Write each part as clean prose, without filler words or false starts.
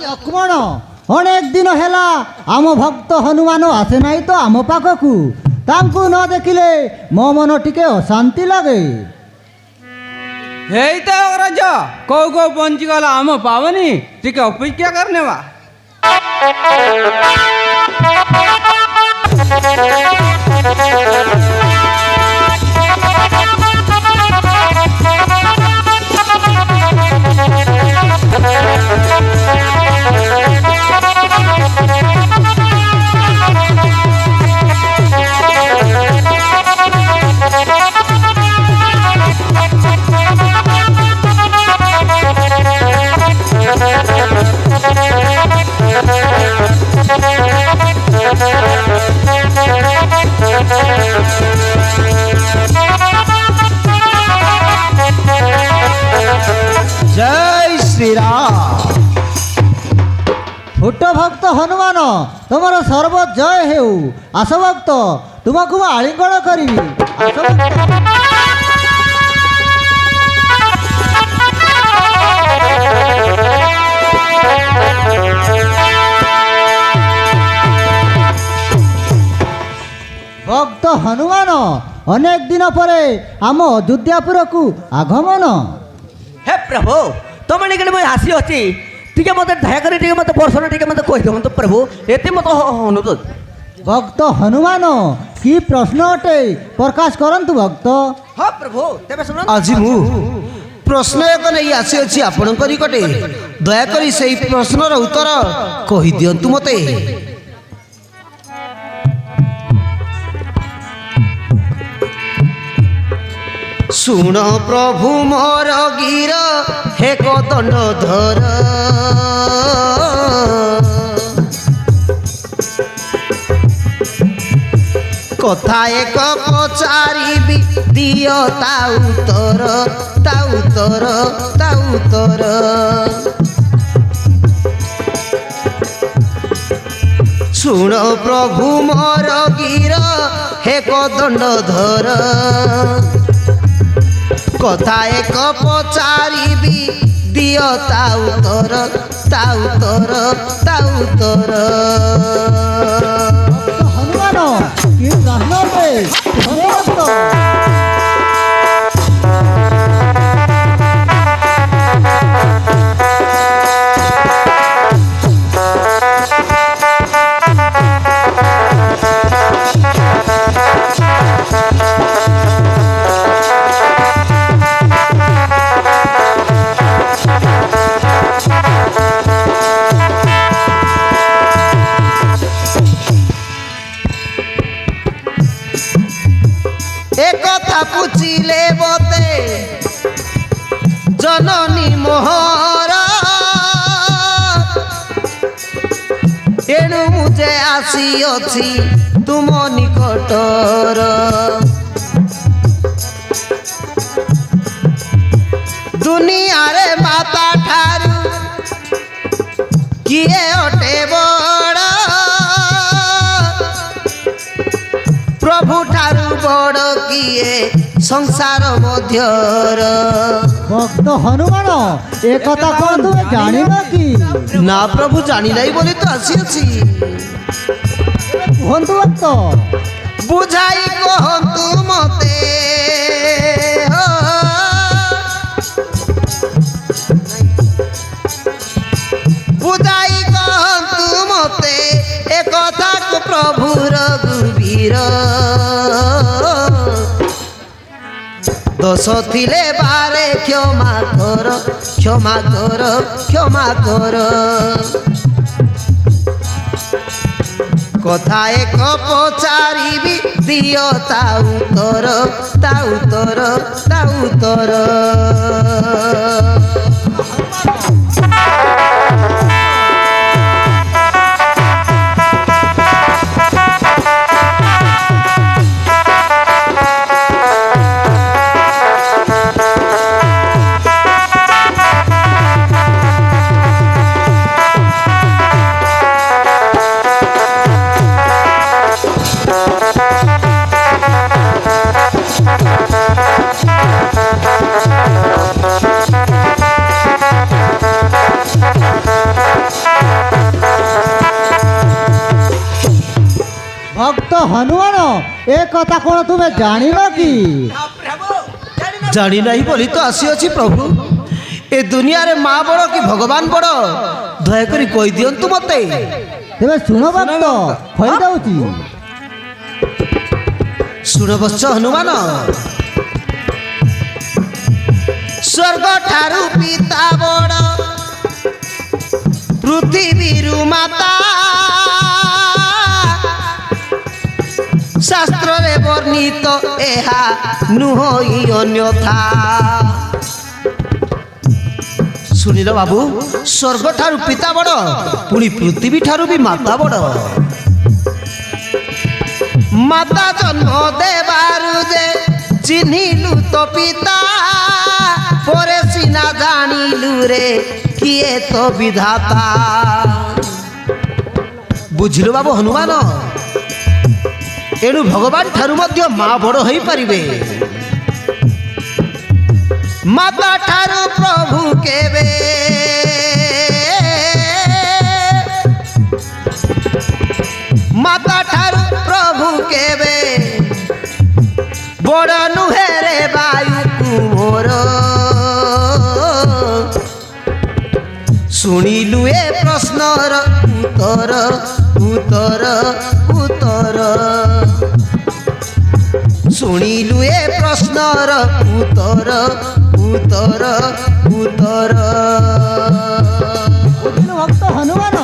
লক্ষ্মণ অনেক দিন হেলা আম ভক্ত হনুমান আসে নাই তো আম পাখকু তাঙ্কু ন দেখিলে মো মন টিকে অশান্তি লাগে। हेई तो राजा कौ पहुंची गला आम पावनी टिके अपेक्षा करने वा जय श्री राम। छोट भक्त हनुमान तुमर सर्व जय हेउ आस भक्त तुमको आलिंगन करी आस भक्त। भक्त हनुमान अनेक दिन पर आम अयोध्यापुर को आगमन। हे प्रभु तुम निकट मैं आसी अच्छी टिके मत दयाकर टिके मत पर्सन टिके मत कहि दो तो प्रभु एते मत अनुरोध। भक्त हनुमान की प्रश्न अटे प्रकाश करंतु भक्त। हाँ प्रभु तेरे सुन आज मु प्रश्न एक नहीं आसी अच्छी आपण निकटे दयाकरी से प्रश्नर उत्तर कहि दियंतु मते। सुन प्रभु मोर गिर हे दंड धर कथा एक पचारि दियो ताउतर ताउतर ताउतर सुन प्रभु मोर गिर हे दंड धर कथा एक पचारि दियो ताउतर ताउतर ताउतर। हनुमान की प्रश्न अटे पूछिले बते जननी मोहर एणु मुझे आसी अच्छी तुम निकटर दुनिया रे माता ठारू किए अटे बड़ प्रभु ठारू बड़ किए संसार मध्यर। भक्त हनुमान एक कथा कौन तुम जानी कि ना प्रभु जानी नहीं बोली तो आसी अच्छी कहतु भक्त बुझाई कहतु मते हो बुझाई कहतु मते एक कथा को प्रभु रघुवीर दोष थिले बारे क्षमा कर क्षमा कर क्षमा कर कथा एक पचारि दियो ताउतर ताउतर ताउतर। ହନୁମାନ ଏ କଥା କ'ଣ ତୁମେ ଜାଣିନ କି? ଜାଣି ନାହିଁ ବୋଲି ତ ଆସିଅଛି ପ୍ରଭୁ। ଏ ଦୁନିଆରେ ମା ବଡ଼ କି ଭଗବାନ ବଡ଼ ଦୟାକରି କହିଦିଅନ୍ତୁ ମୋତେ। ତେବେ ଶୁଣ ଭକ୍ତ କହିଦେଉଛି। ଶୁଣ ବତ୍ସ ହନୁମାନ। ସ୍ୱର୍ଗ ଠାରୁ ପିତା ବଡ଼ ପୃଥିବୀରୁ ମାତା ଶାସ୍ତ୍ରରେ ବର୍ଣ୍ଣିତ ଏହା ନୁହଁ ଅନ୍ୟଥା। ଶୁଣିଲ ବାବୁ, ସ୍ୱର୍ଗ ଠାରୁ ପିତା ବଡ଼ ପୁଣି ପୃଥିବୀ ଠାରୁ ବି ମାତା ବଡ଼। ମାତା ଜନ୍ମ ଦେବାରୁ ଯେ ଚିହ୍ନିଲୁ ତ ପିତା ପରେ ସିନା ଜାଣିଲୁ ରେ କିଏ ତ ବିଧାତା। ବୁଝିଲୁ ବାବୁ ହନୁମାନ, ଏଣୁ ଭଗବାନ ଠାରୁ ମଧ୍ୟ ମା ବଡ଼ ହୋଇପାରିବେ। ମାତା ଠାରୁ ପ୍ରଭୁ କେବେ ମାତା ଠାରୁ ପ୍ରଭୁ କେବେ ବଡ଼ ନୁହେଁ ରେ ବାୟୁ ମୋର। ଶୁଣିଲୁ ଏ ପ୍ରଶ୍ନର ଉତ୍ତର ଉତ୍ତର ଉତ୍ତର। ଶୁଣିଲୁ ଏ ପ୍ରଶ୍ନର ଉତ୍ତର ଉତ୍ତର ଉତ୍ତର। ବୁଝିଲୁ ଭକ୍ତ ହନୁମାନ?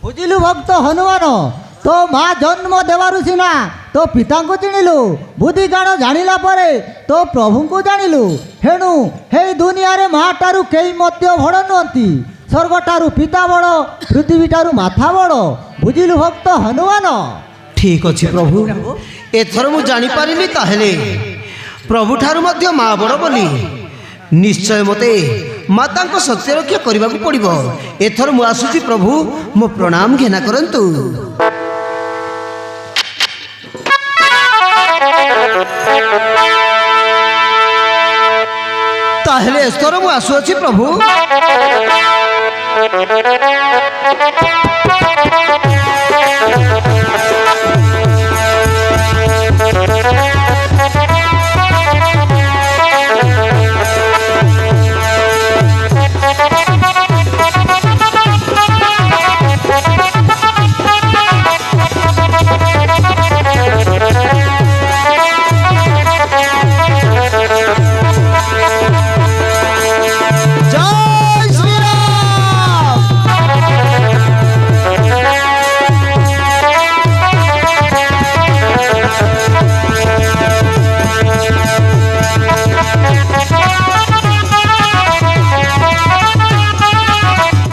ବୁଝିଲୁ ଭକ୍ତ ହନୁମାନ, ତୋ ମା ଜନ୍ମ ଦେବାରୁ ସିନା ତୋ ପିତାଙ୍କୁ ଚିହ୍ନିଲୁ, ବୁଦ୍ଧି ଜ୍ଞାନ ଜାଣିଲା ପରେ ତୋ ପ୍ରଭୁଙ୍କୁ ଜାଣିଲୁ। ହେଣୁ ହେଇ ଦୁନିଆରେ ମା ଠାରୁ କେହି ମଧ୍ୟ ବଡ଼ ନୁହନ୍ତି। ସ୍ୱର୍ଗଠାରୁ ପିତା ବଡ଼, ପୃଥିବୀଠାରୁ ମାଥା ବଡ଼। ବୁଝିଲୁ ଭକ୍ତ ହନୁମାନ? ଠିକ୍ ଅଛି ପ୍ରଭୁ, ଏଥର ମୁଁ ଜାଣିପାରିଲି ତାହେଲେ ପ୍ରଭୁଠାରୁ ମଧ୍ୟ ମା ବଡ଼ ବୋଲି। ନିଶ୍ଚୟ ମୋତେ ମାତାଙ୍କ ସତ୍ୟ ରକ୍ଷା କରିବାକୁ ପଡ଼ିବ। ଏଥର ମୁଁ ଆସୁଛି ପ୍ରଭୁ, ମୋ ପ୍ରଣାମ ଘେନା କରନ୍ତୁ। ତାହେଲେ ଏଥର ମୁଁ ଆସୁଅଛି ପ୍ରଭୁ।